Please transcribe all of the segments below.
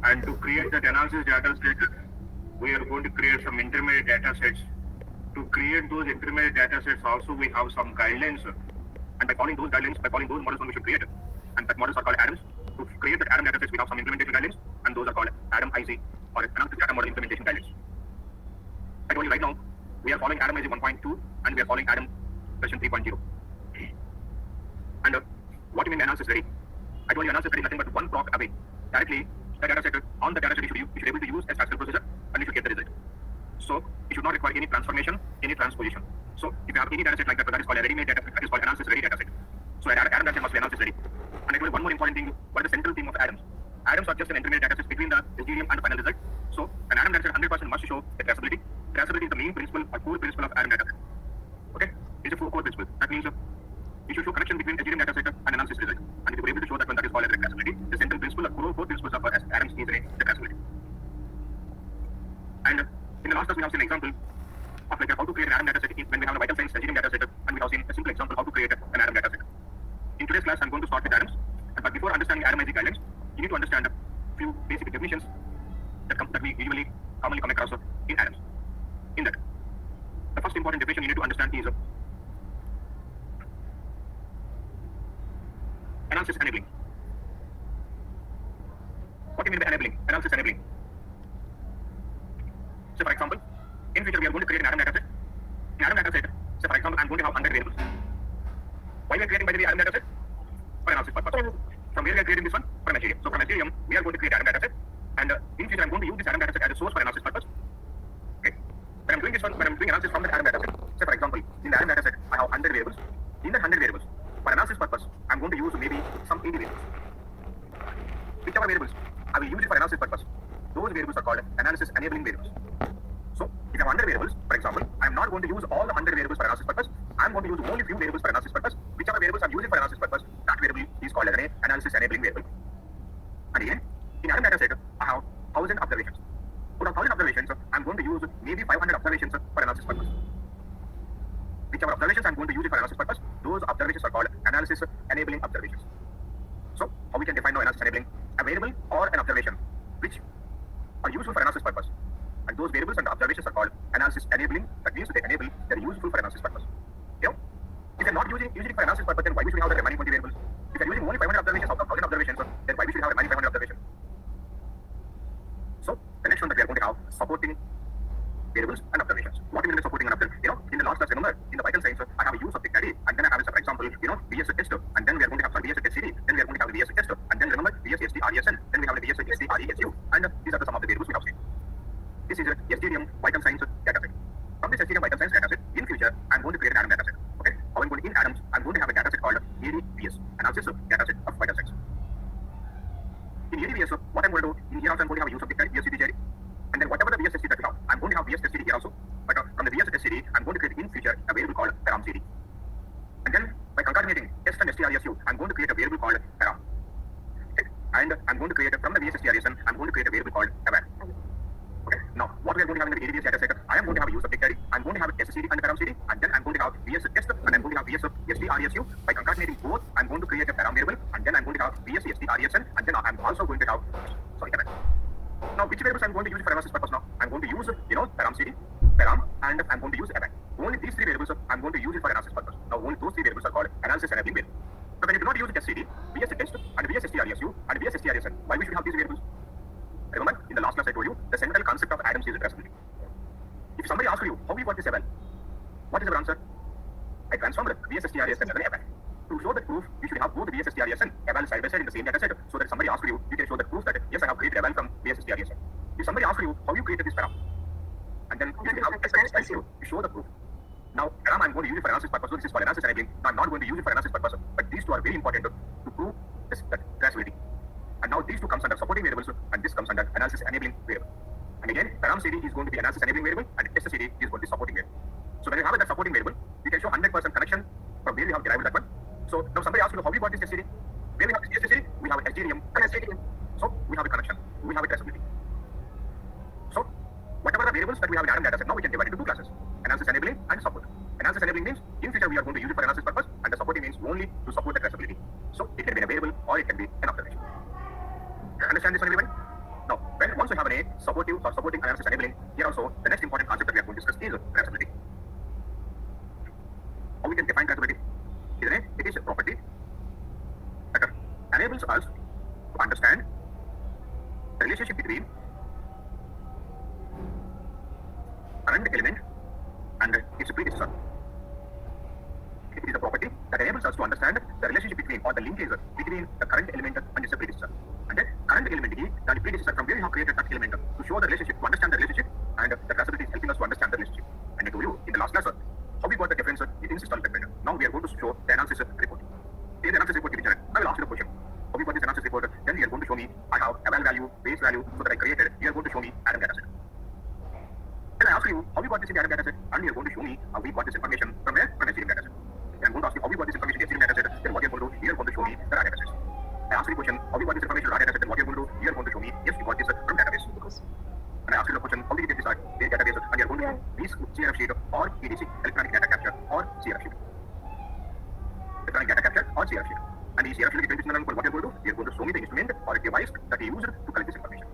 And to create that analysis data set, we are going to create some intermediate data sets. To create those intermediate data sets also we have some guidelines. And by following those guidelines, by following those models we should create. And that models are called ADAMS. To create that ADAM data sets we have some implementation guidelines and those are called ADAM IC or Analysis Data Model Implementation Guidelines. I told you right now, we are following ADAM IC 1.2 and we are following ADAM version 3.0. And what do you mean analysis ready? I told you analysis ready nothing but one block away. Directly, the data set on the data set you should be able to use a statistical procedure and you should get the result. So it should not require any transformation, any transposition. So if you have any data set like that, that is called a ready-made data set, that is called analysis ready data set. So an ADAM data set must be analysis ready. And I told you one more important thing, what is the central theme of ADAMS? ADAMS are just an intermediate data set between the SGDM and the final result. So an ADAM data set 100% must show the traceability. Traceability is the main principle or core principle of ADAM data set. Okay? It's a core principle. That means you should show connection between SGDM data set and analysis result. And if you are able to show that one, that is called as traceability. The central principle or core principles of ADAMS is the traceability. And in the last class we have seen an example of like how to create an ADAM data set when we have a vital signs SGDM data set, and we have seen a simple example how to create an ADAM data set. In today's class I'm going to start with ADAMS, but before understanding ADAM IC guidelines, you need to understand a few basic definitions that we usually commonly come across in ADAMS. In that, the first important definition you need to understand is analysis enabling. What do you mean by enabling? Analysis enabling. So for example, in future we are going to create an ADAM data set. In ADAM data set, so for example, I'm going to have 100 variables. Why we are creating by the way ADAM data set? For analysis purpose. From where we are creating this one? From Ethereum. So from Ethereum, we are going to create ADAM data set. And in future I'm going to use this ADAM data set as a source for analysis purpose. Okay. When I'm doing this one, when I'm doing analysis from the ADAM data set, say for example, in the ADAM data set, I have 100 variables. In the 100 variables, for analysis purpose, I'm going to use maybe some 80 variables. Whichever variables I will use it for analysis purpose, those variables are called analysis enabling variables. So if I have 100 variables, for example, I am not going to use all the 100 variables for analysis purpose. I am going to use only few variables for analysis purpose. Whichever variables I'm using for analysis purpose, that variable is called as an analysis enabling variable. And again, in ADAM data set, I have 1000 observations. Out of 1000 observations, I'm going to use maybe 500 observations for analysis purpose. Whichever observations I'm going to use it for analysis purpose, those observations are called analysis enabling observations. So how we can define now analysis enabling? A variable or an observation which are useful for analysis purpose. And those variables and observations are called analysis enabling. That means they enable, they're useful for analysis purpose. You know, if you're not using it for analysis purpose, then why we should have the remaining 20 variables? If you're using only 500 observations out of 1000 observations, then why we should have remaining 500 observations? So the next one that we are going to have supporting variables and observations. What do you mean by supporting and observation? You know, in the last class, remember, in the vital signs, I have a use of big daddy, and then I have, for example, you know, VS test, and then we are going to have some VS test CD, then we are going to have the VS test, and then remember VS SD RESN, then we have the VS SD RESU, and these are the some of the variables we have seen. This is a SGDM vital signs data set. From this SGDM vital signs data set, in future, I'm going to create an ADAM data set. Okay? How I'm going to, in ADAMS, I'm going to have a data set called ADVS, analysis data set of vital signs. In ADVS, what I'm going to do, in here also I'm going to have a use of big daddy, VSCD, and then whatever the VSSD that we have, I'm going to have VSSD here also. But from the VSSD, I'm going to create in future a variable called param CD. And then by concatenating test and STRSU, I'm going to create a variable called param. Okay? And I'm going to create from the VSSTRSN, I'm going to create a variable called aware. Okay? Now, what we are going to have in the ADVS data set, I am going to have a use of big daddy, I'm going to have a SCD and a param CD, and then I'm going to have VS test and I'm going to have VS STRSU. By concatenating both, I'm going to create a param variable, and then I'm going to have VS STRSN, and then I'm also going to have now which variables I'm going to use for analysis purpose now? I'm going to use, you know, param CD, param, and I'm going to use aware. Only these three variables I'm going to use it for analysis purpose. Now only those three variables are called analysis enabling variables. But when you do not use test CD, VS test and VS STRSU and VS STRSN, why we should have these variables? Remember, in the last class I told you, the central concept of ADAMS is traceability. If somebody asks you, how we got this eval? What is our answer? I transformed VS STRSN as an eval. To show that proof, you should have both VS STRSN eval side by side in the same data set, so that somebody asks you, you can show the proof that yes, I have created eval from VS STRSN. If somebody asks you, how you created this param, and then you should have STRSU to show the proof. Now, param I'm going to use it for analysis purpose, so this is for analysis enabling. Now, I'm not going to use it for analysis purpose, but these two are very important to prove this traceability. And now these two comes under supporting variables, and this comes under analysis enabling variable. And again, param CD is going to be analysis enabling variable, and test CD is going to be supporting variable. So when you have that supporting variable, you can show 100% connection from where you have derived that one. So now somebody asks you, how we got this SCD? Where we have this SCD? We have SGDM and SGDM. So we have a connection. We have a traceability. So whatever the variables that we have in ADAM data set, now we can divide it into two classes: analysis enabling and support. Analysis enabling means in future we are going to use it for analysis purpose, and the supporting means only to support the traceability. So it can be a variable or it can be an observation. Understand this one, everyone? Now supportive or supporting analysis enabling. Here also, the next important concept that we are going to discuss is traceability. How we can define traceability? It is a property that enables us to understand the relationship between current element and its predecessor. It is a property that enables us to understand the relationship between or the linkage between the current element and its predecessor. And then current element is the predecessor from where you have created that element to show the relationship, to understand the relationship, and the traceability is helping us to understand the relationship. And I told you in the last class how we got the difference in systolic blood pressure. Now we are going to show the analysis report. In the analysis report, I will ask you the question. How we got this analysis report? Then you are going to show me I have eval value, base value, so that I created. You are going to show me Adam data set. Then I ask you how we got this in the Adam data set, and you are going to show me how we got this information from where? From SCM data set. I am going to ask you how we got this information in SCM data set. Then what you are going to do? You are going to show me the data set. I ask you the question how we got this information from data set. Then what you are going to do? You are going to show me yes, we got this from database. And I ask you the question how did you get this database? And you are going to show this CRF sheet or EDC, electronic data capture or CRF sheet. Electronic data capture or CRF sheet. And the CRF sheet is what you are going to do? You are going to show me the instrument or device that you used to collect this information.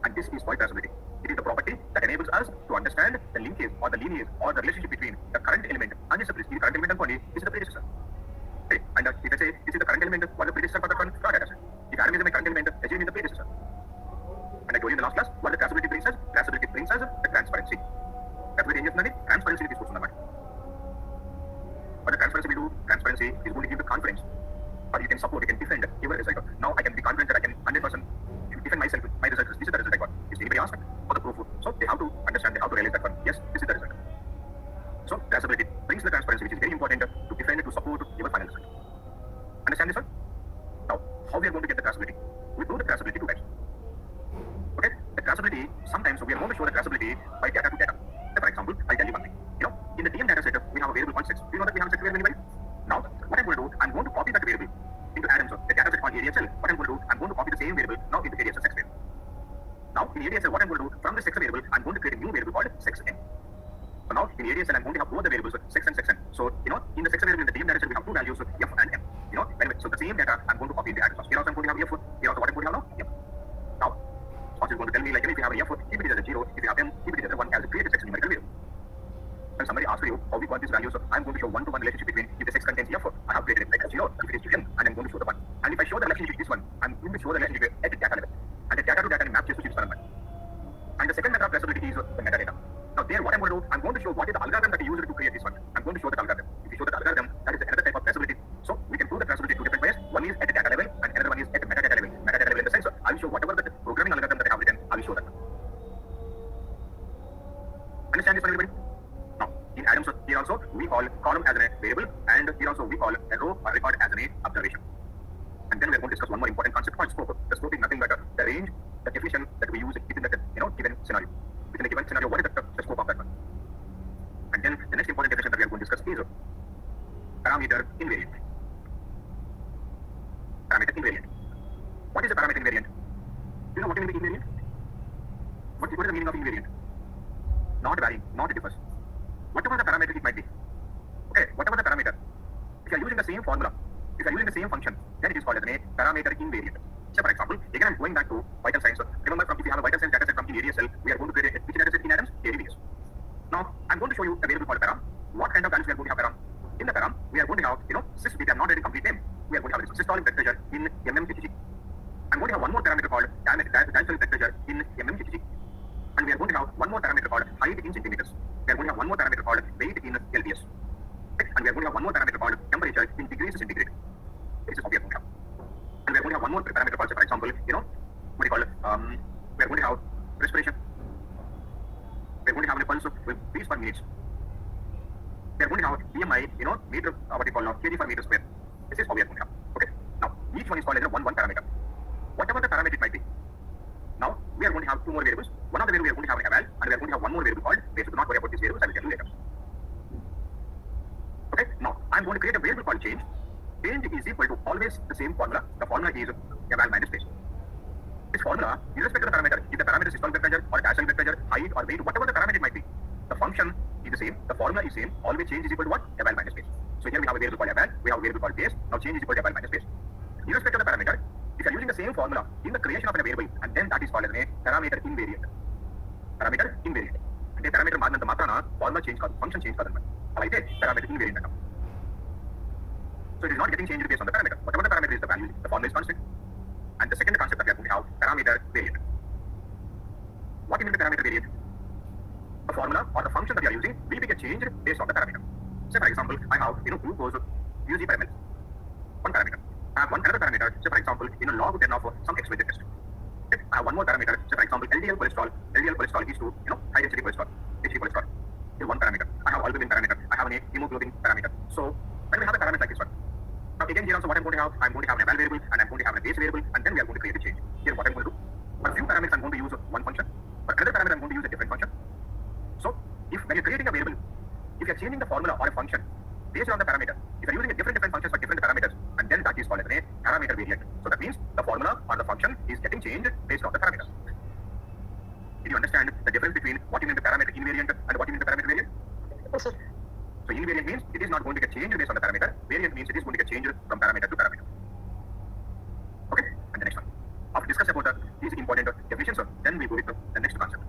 And this is called traceability. It is the property that enables us to understand the linkage or the lineage or the relationship between the current element and its predecessor. The current element is the predecessor. Okay? And if I say this is the current element, what is the predecessor for the current data set? If Adam is my current element, assume is the predecessor. And I told you in the last class what the traceability brings us. Traceability brings us the transparency. Traceability is transparency is what the transparency will do. Transparency is going to give the confidence, or you can support, you can defend your result. Now I can be confident that I can 100% defend myself. My result is this is the result I got. If anybody asks for the proof, so they have to understand, they have to realize that one. Yes, this is the result. So traceability brings the transparency, which is very important to defend, to support your final result. Understand this one? Now, how we are going to get the traceability? We do the traceability two types. Okay, the traceability, sometimes we are going to show the traceability by data to data. For example, I'll tell you one thing. In the DM data set, we have a variable called sex. Do you know that we have a sex variable anybody? Now, what I'm going to do, I'm going to copy that variable into Adams, the data set on ADSL. What I'm going to do, I'm going to copy the same variable now into ADSL sex variable. Now, in ADSL, what I'm going to do, from the sex variable, I'm going to create a new variable called sex n. So now, in ADSL, I'm going to have both the variables, sex and sex n. So, in the sex variable, in the DM data set, we have two values, f and m. Anyway, so the same data, I'm going to copy into Adams. Here also, I'm going to have f. Here also, what I'm going to have now? M. Now, Fox is going to tell me, like, if you have an f, keep it as a 0. If you have m, keep it as a 1 as a created sex numerical variable. When somebody asks you how we got these values, I'm going to show one-to-one relationship between if the sex contains f, I have created it like a 0, if it is to m, and I'm going to show the 1. And if I show the relationship this one, I'm going to show the relationship at the data level. And the data to data map just to 6 1. And the second method of traceability is the metadata. Now there, what I'm going to do, I'm going to show what is the algorithm that you used to create this one. I'm going to show the algorithm. If you show the algorithm, that is another type of traceability. So we can do the traceability two different ways. One is at the data level, and another one is at the metadata level. Metadata level in the sense, I will show whatever the programming algorithm that I have written, I will show that. Understand this one, everybody? In Adams, here also we call column as a variable, and here also we call a row or record as an observation. And then we are going to discuss one more important concept called scope. The scope is nothing but the range, the definition that we use within the given scenario. Within a given scenario, what is the scope of that one? And then the next important definition that we are going to discuss is parameter invariant. Parameter invariant. What is a parameter invariant? Do you know what you mean by invariant? What is the meaning of invariant? Not varying, not differs. Whatever the parameter it might be. Okay, whatever the parameter. If you are using the same formula, if you are using the same function, then it is called as a parameter invariant. So, for example, again I'm going back to vital signs. Remember, if you have a vital signs data set from in ADSL, we are going to create which data set in Adams? ADVS. Now, I'm going to show you a variable called param. What kind of values we are going to have param? In the param, we are going to have, sys, we have not read a complete name. We are going to have systolic blood pressure in mmHg. I'm going to have one more parameter called diastolic blood pressure in mmHg. And we are going to have one more parameter called height in centimeters. We are going to have one more parameter called weight in LBS. And we are going to have one more parameter called temperature in degrees centigrade. This is what we are going to have. And we are going to have one more parameter called, for example, we are going to have respiration. We are going to have a pulse with beats per minute. We are going to have BMI, meter, what we call now, kg per meter square. This is how we are going to have. Okay. Now, each one is called as one parameter. Whatever the parameter it might be. Now, we are going to have two more variables. One of the variables we are going to have an eval, and we are going to have one more variable called base. Do not worry about these variables, I will tell you later. Okay, now I am going to create a variable called change. Change is equal to always the same formula. The formula is eval minus base. This formula, irrespective of the parameter, if the parameter is systolic blood pressure or diastolic blood pressure, height or weight, whatever the parameter it might be, the function is the same, the formula is same, always change is equal to what? Eval minus base. So here we have a variable called eval, we have a variable called base, now change is equal to eval minus base. Irrespective of the parameter, if you are using the same formula in the creation of a variable, and then that is called as a parameter invariant. Parameter invariant. అంటే parameter మారినంత మాత్రాన formula change కాదు, function change కాదన్నమాట. అలా అయితే parameter invariant అంటాం. So it is not getting changed based on the parameter. Whatever the parameter is, the value, the formula is constant. And the second concept that we are going to have, parameter variant. What do you mean by parameter variant? The formula or the function that we are using will be get changed based on the parameter. Say for example, I have glucose UG per ml. One parameter. I have one another parameter. Say for example, log 10 of some XYZ test. Okay? I have one more parameter. Say for example, LDL cholesterol. LDL cholesterol is to high density cholesterol, HDL cholesterol. This is one parameter. I have albumin parameter. I have a hemoglobin parameter. So when we have a parameter like this one. Now again here also what I'm going to have an eval variable and I'm going to have a base variable, and then we are going to create a change. Here what I'm going to do, for a few parameters I'm going to use one function, for another parameter I'm going to use a different function. So if when you're creating a variable, if you're changing the formula or a function based on the parameter, if you're using a different functions for different parameters, and then that is called as a parameter variant. So that means the formula or the function is getting changed based on the parameter. Did you understand the difference between what you mean by parameter invariant and what you mean by parameter variant? Yes, sir. So invariant means it is not going to get changed based on the parameter. Variant means it is going to get changed from parameter to parameter. Okay, and the next one. After discussing about these important definitions, then we go with the next concept.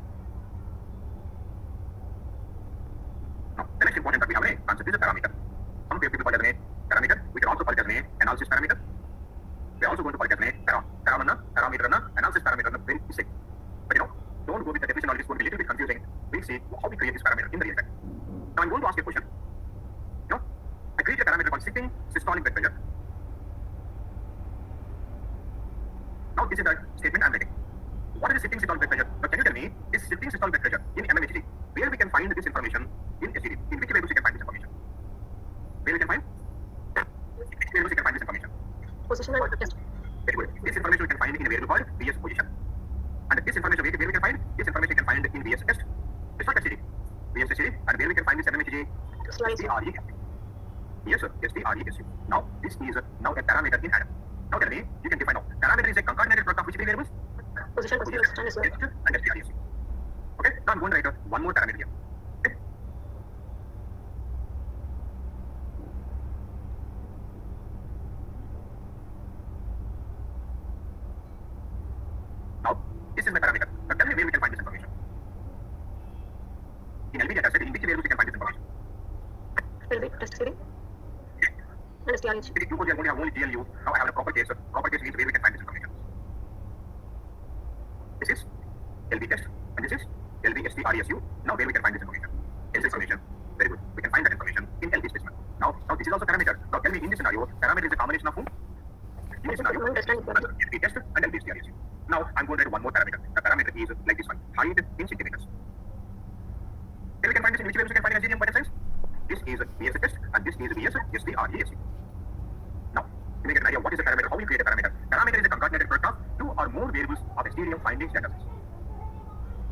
Now, the next important that we have a concept is a parameter. Some people call it as a parameter. We can also call it as an analysis parameter. We are also going to call it as a parameter, analysis parameter, very basic. But don't go with the definition, or it is going to be a little bit confusing. We'll see how we create this parameter in the real time. Now I'm going to ask you a question. I create a parameter called sitting systolic blood pressure. Now this is the statement I'm making. What is the sitting systolic blood pressure? Now can you tell me, is sitting systolic blood pressure in mmHg, where we can find this information in STD? In which variables we can find this information? Where we can find? Which variables we can find this information? Position and test. Very good. This information we can find in a variable called VS position. And this information where we can find? This information we can find in VS test. It's not STD. VS STD, and where we can find this mmHg? STRE. Yes, sir. STRESU. Now, this is now a parameter in Adam. Now tell me, you can define now. Parameter is a concatenated product of which three variables? Position, and as well. And STRESU. Okay, now I'm going to write one more parameter here. Okay. Now, this is my parameter. Now tell me where we can find this information. In LB data set, in which variables we can find this information? LB test series. And STRH. If you go there, only have only GLU. Now I have a proper case. Proper case means where we can find this information. This is LB test, and this is LB STRESU. Now where we can find this information? This information. Very good. We can find that information in LB specimen. Now this is also parameter. Now tell me, in this scenario, parameter is a combination of whom? In this scenario, LB test and LB STRESU. Now I'm going to write one more parameter. The parameter is like this one, height in centimeters. Where we can find this, in which variables we can find in STD point of size? This is VS test, and this is VS STRESU. Now, to make an idea what is a parameter, how you create a parameter. Parameter is a concatenated product of two or more variables of a STD findings datasets.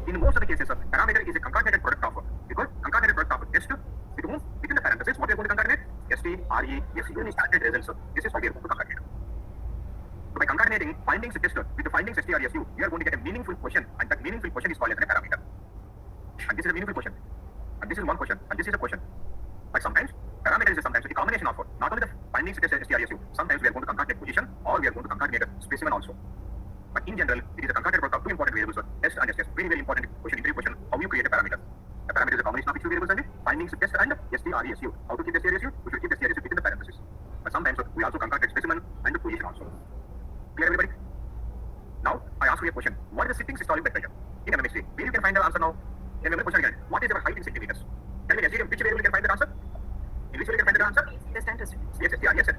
In most of the cases, parameter is a concatenated product of, because concatenated product of test with whom within the parenthesis, what we are going to concatenate? STRESU standard results. This is what we are going to concatenate. So by concatenating findings test with the findings STRESU, you are going to get a meaningful question, and that meaningful question is called as a parameter. And this is a meaningful question. And this is one question, and this is a question. But sometimes, parameter is sometimes a combination of not only the findings test STRESU, sometimes we are going to concatenate position, or we are going to concatenate specimen also. But in general, it is a concatenated product of two important variables, test and STS. Very, very important question, interview question, how you create a parameter. A parameter is a combination of which two variables and findings test and STRESU. How to keep the STRESU? We should keep the STRESU within the parenthesis. But sometimes we also concatenate specimen and the position also. Clear, everybody? Now, I ask you a question. What is the sitting systolic blood pressure in mmHg? Where you can find the answer now? Remember the question again. What is our height in centimeters? Tell me, STD, which variable you can find the answer? In which way you can find the answer? Test and test. Yes, yes, sir.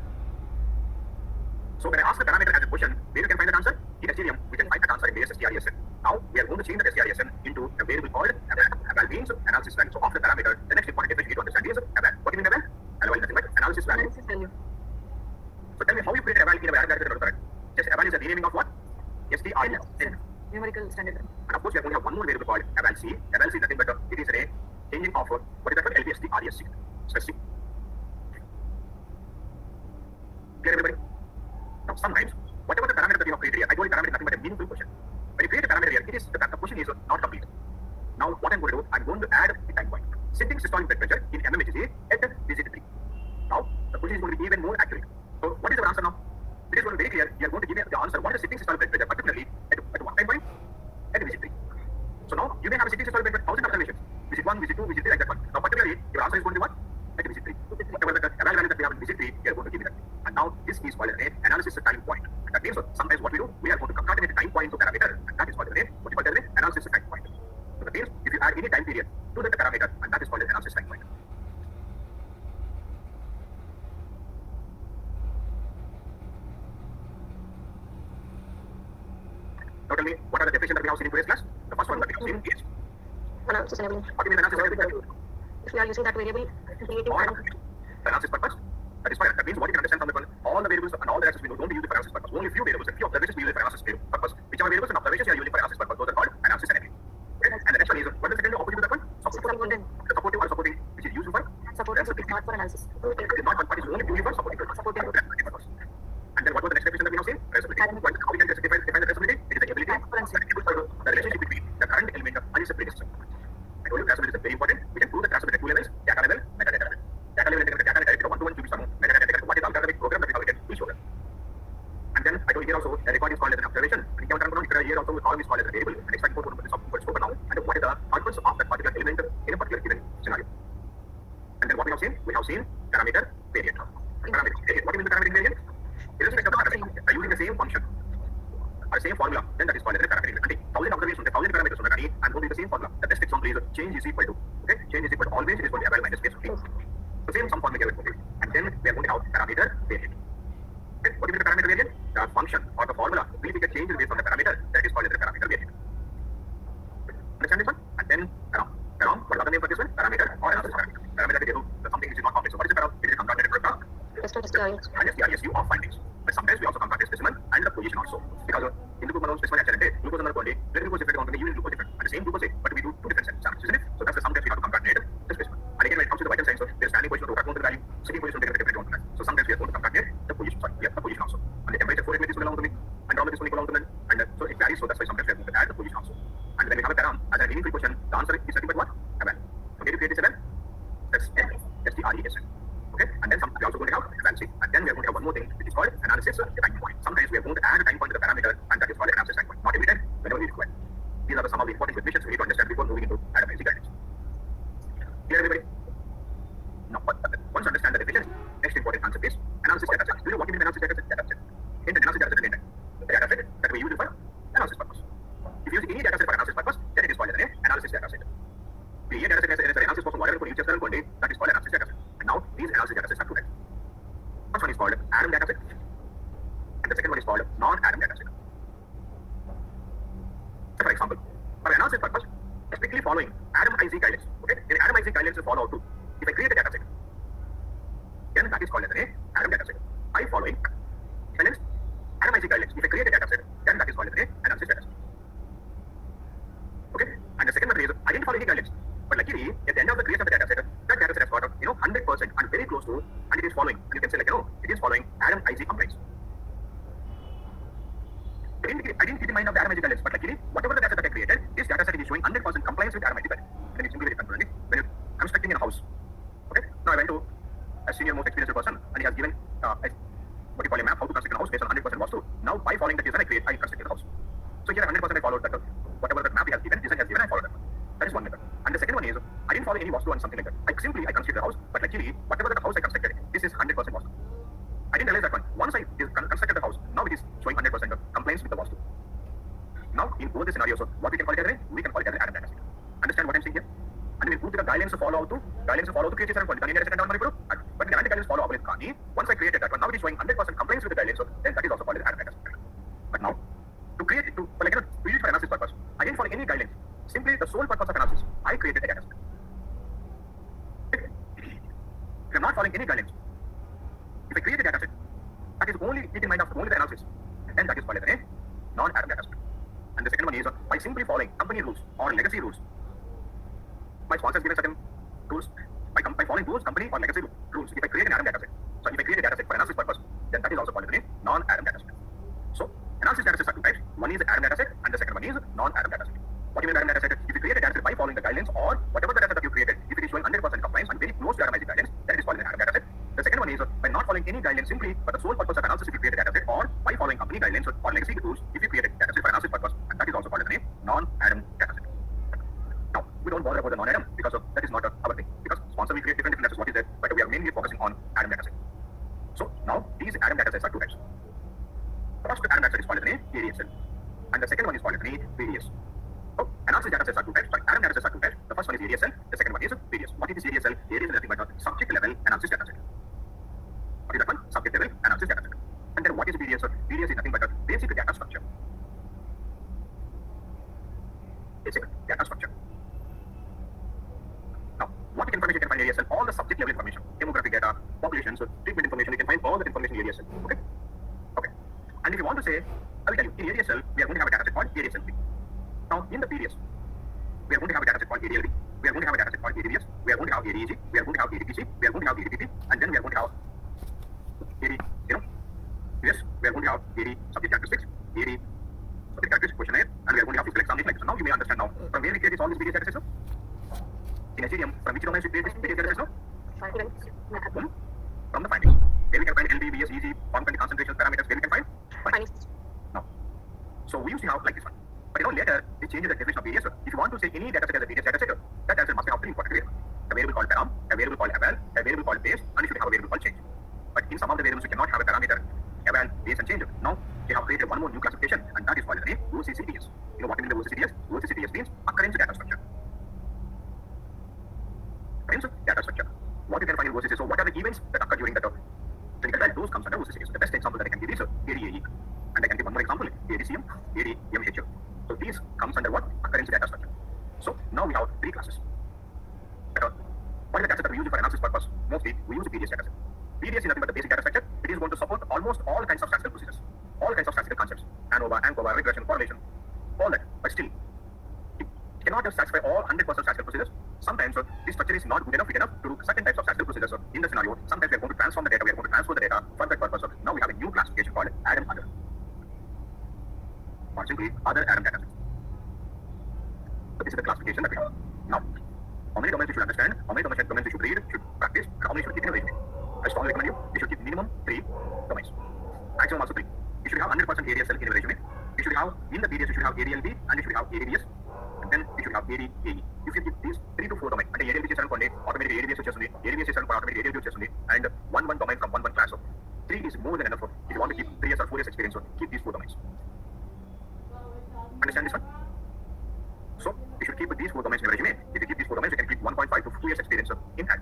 So when I ask the parameter as a question, where you can find the answer? In STDM, we can find the answer in the STRESN. Now we are going to change the STRESN into a variable called eval means analysis value. So after the parameter, the next important definition you need to understand is eval. What do you mean eval? Eval is nothing but analysis value. So tell me how you create eval in a variable. Just eval is a renaming of what? STRESN. Numerical standard. And of course, we are going to have one more variable called eval C. Eval C is nothing but it is a changing of what is that called? LBSTRESC. Specific. Clear, everybody? Now, sometimes, whatever the parameter that you have created here, I told you parameter is nothing but a meaningful question. When you create a parameter here, it is the question is not complete. Now, what I'm going to do, I'm going to add a time point. Sitting systolic blood pressure in mmHg at visit 3. Now, the question is going to be even more accurate. So, what is our answer now? It is going to be very clear. We are going to give you the answer. What is the sitting systolic Let me visit 3. Whatever the average value that we have in visit 3, we are going to give it that. And now this is called an analysis time point. And that means sometimes what we do, we are going to concatenate the time point to parameter, and that is called what you call the analysis time point. So that means if you add any time period to the parameter, and that is called an analysis time point. Now tell me, what are the definitions that we have seen in today's class? The first one that we have seen is Analysis enabling. what do you mean analysis enabling? If we are using that variable in creating For and analysis purpose, that is fine. That means what you can understand from the one, all the variables and all the access we don't use it for analysis purpose. Only few variables and few observations we use it for analysis purpose. Whichever variables and observations you are using for analysis purpose, those are called analysis enabling. Okay? And the next one is what is the second opposite to that one? Supportive. supporting. The supportive or supporting, which is used for Supporting is not for analysis. it is not one, but is only used for supporting purpose. Supporting. Purpose. And then what was the next definition that we have seen? Traceability. How we can define the traceability? It is the ability the relationship between the current element and its predecessor. I told you traceability is very important. We can prove the traceability at two levels: data level, metadata level. Data level is data directed one-to-one to some metadata directed what is algorithmic program that we call it will show them. And then I told you here also the record is called as an observation. And here also the column is called as a variable. And expect both is spoken now. And what is the purpose of that particular element in a particular given scenario. And then what we have seen parameter variant. Parameter variant. What do you mean the parameter variant? Irrespective of the parameter, by using the same function or same formula, then that is called as a parameter variant. Okay, 1000 observations, 1000 parameters on the study, I'm going to use the same formula. The best example is change is equal to, okay, change is equal to always it is going to be minus space. Okay. So same sum formula here, and then we are going to have parameter variant. Okay, what do you mean the parameter variant? The function or the formula will be the changes based on the parameter, that is called as a parameter variant. Understand this one? And then param, what is the name for this one? Parameter or analysis parameter. Parameter is something which is not complex. So what is the param? It is a concatenated product and STRSU of findings. But sometimes we also concatenate specimen and the position also. Because in the glucose specimen accident, glucose another quantity, let glucose different quantity, urine glucose different. And the same glucose, but we do two different samples, isn't it? So that's the sometimes we have to concatenate the specimen. And again, when it comes to the vital signs, so there's standing position to correspond to the value, sitting position to different quantity. So sometimes we are going to concatenate the position. Sorry, yeah, the position also. And the temperature for it is belong to me, and all of this will belong to me, and so it varies. So that's why sometimes we are going to add the position also. And when we have a param as a meaningful question, the answer is nothing but what? Amen. Okay, to create this event, that's STRESN. Okay, and then we are also going to have evaluation. And then we are going to have one more thing, which is called analysis time point. Sometimes we are going to add a time point to the parameter, and that is called analysis time point. Not every time, whenever we require. These are some of the important definitions we need to understand before moving into atomic guidance. Clear, everybody? Now, once you understand the definitions, next important concept is analysis data set. Do you know what you mean analysis data set? In the analysis data set, the data set that we use it for analysis purpose. If you use any data set for analysis purpose, then it is called an analysis data set. The data set is an analysis for whatever you just done one day, that is called analysis data set. And now these analysis data sets are two types. First one is called ADAM data set, and the second one is called non-ADAM data set. So for example, for analysis purpose, strictly following ADAM-IC guidelines. Okay, in ADAM-IC guidelines you follow too. If I create a data set, then that is called as an ADAM data set. By following ADAM-IC guidelines, if I create a data set, then that is called as an analysis data set. Okay, and the second one is I didn't follow any guidelines, but luckily at the end of the creation of the data set, that data set has got 100% and very close to, and it is following. And you can say like it is following ADAM-IC compliance. I didn't keep in mind of the ADAM-IC guidelines, but luckily whatever the data set that I created, this data set is showing 100% compliance with ADAM-IC guidelines. Then it's simply very controlling. When you're constructing in a house, okay. Now I went to a senior most experienced person, and he has given what you call a map how to construct a house based on 100% vastu. Now by following the design I constructed the house. So here 100% I followed that. Whatever the map he has given, design has given, I followed that. That is one method. And the second one is I didn't follow any vastu and something like that. I constructed the house, but luckily whatever the house I constructed, this is 100% vastu. I didn't realize that one. Once I constructed the house, now it is showing 100% of compliance with the vastu. Now in both the scenarios, what we can call it as we can call it as ADAM data set. Understand what I'm saying here? And we put the guidelines to follow to create a point. But in the guidelines follow up with Kani. Once I created that one, now it is showing 100% compliance with the guidelines, so then that is also called as ADAM data set. But now to create it to use it for analysis purpose, I didn't follow any guidelines. Simply the sole purpose of analysis, I created a data set. If I'm not following any guidelines, if I create a data set that is only keep in mind of only the analysis, then that is called as a non-ADAM data set. And the second one is by simply following company rules or legacy rules. My sponsor has given certain rules. By following those company or legacy rules, if I create an ADAM data set, so if I create a data set for analysis purpose, then that is also called as a non-ADAM data set. So analysis data sets are two types. One is ADAM data set, and the second one is non-ADAM data set. What do you mean ADAM data set? If you create a data set by following the guidelines or whatever the data set that you created, if it is showing 100% compliance and very close to ADAM-IC guidelines, then it is called an ADAM data set. The second one is by not following any guidelines simply for the sole purpose of analysis, if you create a data set, or by following company guidelines or legacy rules, if you create a data set for analysis purpose, and that is also called as a non-ADAM data set. Now, we don't bother about the non-ADAM because that is not our thing. Because sponsor will create different data sets, what is there, but on Adam dataset. So now these Adam datasets are two types. First Adam dataset is called as an ADSL, and the second one is called as an VDS. So analysis datasets are two types. Sorry, Adam datasets are two types. The first one is ADSL. The second one is VDS. What is this ADSL? ADSL is nothing but a subject level analysis dataset. What is that one? Subject level analysis dataset. And then what is VDS? VDS is nothing but a basic data structure. Basic data structure. Now, what information you can find in ADSL? All the subject level information, demographic data, population, so treatment information. You can find all that information in ADSL. Okay. Okay. And if you want to say, I will tell you, in ADSL, we are going to have a dataset called ADSL. Now, in the VDS, we are going to have a dataset called ADLB. We are going to have a dataset called ADBS. We are going to have ADEG. We are going to have ADPC. We are going to have ADPP. And then we are going to have AD, yes, we are going to have AD subject characteristics, AD subject characteristics questionnaire, and we are going to have physical examination. So now you may understand now from where we create all these VDS datasets. In HCDM, from which domains we create this VDS datasets? From the findings. Where we can find LB, BS, EG, form country concentrations, parameters, where we can find findings. Now, so we used to have like this one. But later, they changed the definition of VDS. If you want to say any dataset as a VDS dataset, that dataset must have three important variables. A variable called param, a variable called eval, a variable called base, and you should have a variable called change. But in some of the variables, you cannot have a parameter, eval, base, and change. Now, they have created one more new classification, and that is called the name OCCDS. You know what I mean the OCCDS? OCCDS means occurrence data structure. Occurrence data structure. What you can find in OCCDS? So, what are the events that occur during the clinical trial? Those comes under OCCDS. The best example that I can give is ADAE. And I can give one more example, ADCM, ADMHO. So, these comes under what? Occurrence data structure. So, now we have three classes. What is the dataset that we use for analysis purpose? Mostly, we use a VDS dataset. VDS is nothing but the basic data structure. It is going to support almost all kinds of statistical procedures, all kinds of statistical concepts, ANOVA, ANCOVA, regression, correlation, all that. But still, it cannot just satisfy all 100% statistical procedures. Sometimes this structure is not good enough to do certain types of statistical procedures. In the scenario, sometimes we are going to transform the data, we are going to transfer the data for that purpose. Now we have a new classification called Adam Other. Or simply other Adam datasets. So this is the classification that we have. Now, how many domains you should understand, how many domains you should read, should practice, and how many should keep in a resume. I strongly recommend you should keep minimum 3 domains. Maximum also 3. You should have 100% ADSL in your resume. You should have, in the VDS, you should have ADLB, and you should have ADBS, and then you should have ADAE. If you keep these 3 to 4 domains, అంటే ADLB చేసారనుకోండి, automatically ADBS వచ్చేస్తుంది, ADBS చేసారనుకోండి, automatically ADLB వచ్చేస్తుంది, and one domain from one class. 3 is more than enough. If you want to keep 3 years or 4 years experience, keep these 4 domains. Understand this one? So, you should keep these 4 domains in your resume. If you keep these 4 domains, you can keep 1.5 to 2 years experience in hand.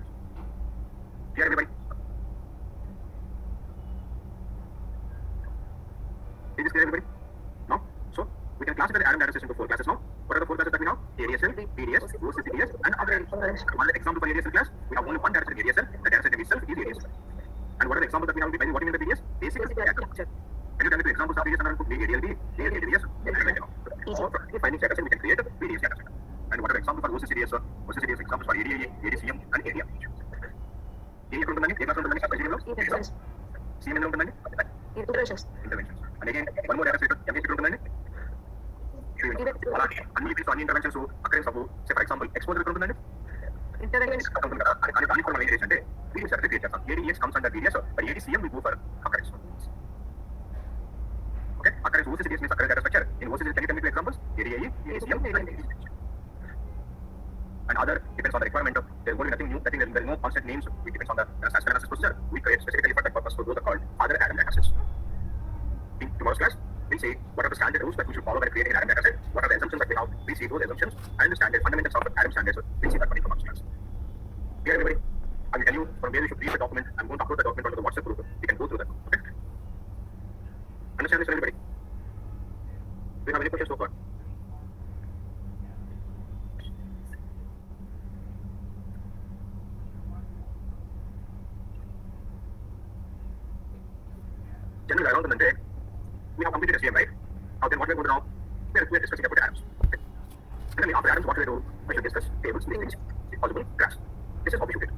Clear everybody? Is this clear everybody? No? So, we can classify the Adam datasets into 4 classes now. What are the 4 classes that we have? ADSL, VDS, OCCDS, and other. One example for ADSL class, we have only one dataset in ADSL. The dataset name itself is ADSL. And what are the examples that we have? What do you mean by VDS? Basic data structure. Can you tell me the examples of VDS and ADLB, ADBS, and finding dataset, we can create a VDS dataset. And what are the examples for OCCDS? OCCDS examples for ADAE, ADCM, and ADMH. ఏ ఎక్కడ ఉంటుందండి? ఏ class ఉంటుందండి? CM ఎందులో ఉంటుందండి? Interventions. And again, one more dataset, MH ఎక్కడ ఉంటుందండి? అలాగే అన్ని interventions అక్కడే సబ్బు. సే ఫర్ ఎగ్జాంపుల్ ఎక్స్పోజర్ ఎక్కడ ఉంటుందండి? Interventions ఉంటుంది కదా. అది దాని ఫార్మ్ ఏం చేస్తే VDS dataset క్రియేట్ చేస్తాం. ADEX comes under VDS, but ADCM we go for occurrence. Okay, occurrence OCCDS means occurrence data structure. In OCCDS, can you tell me 2 examples? ADAE, ADCM, and ADMH. And other depends on the requirement of, there is going to be nothing new, there is no constant names, it depends on the statistical analysis procedure. We create specifically for that purpose, so those are called other Adam datasets. In tomorrow's class, we'll see what are the standard rules that we should follow when creating an Adam dataset, what are the assumptions that we have, we see those assumptions, and the standard fundamentals of the Adam standards, we'll see that one in tomorrow's class. Clear everybody? I will tell you from where you should read the document. I'm going to upload the document onto the WhatsApp group. You can go through that. Okay? Understand this, everybody? Do you have any questions so far? Generally, around the day, we have completed SVM, right? Now then what we're going to do now, we're discussing about Adams. Okay? Generally, after Adams, what we do, we should discuss tables, listings, if possible, graphs. This is how we should do it.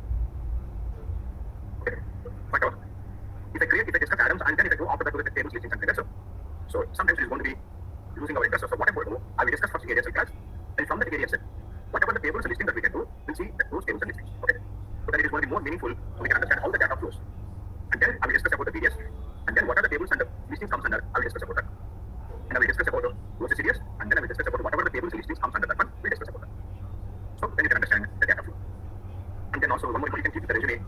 Okay? But if I discuss Adams, and then if I go after that to the tables, listings, and figures, so sometimes it is going to be losing our interest. So what I'm going to do, I will discuss first ADSL class, and from that ADSL, whatever the tables and listings that we can do, we'll see that those tables and listings. Okay? So that it is going to be more meaningful, so we can understand how the data flows. And then I will discuss about the VDS, and then what are the tables and the listings comes under, I will discuss about that. And I will discuss about OCCDS, and then I will discuss about whatever the tables and listings comes under that one, we'll discuss about that. So then you can understand the data flow. And then also one more, you can keep the resume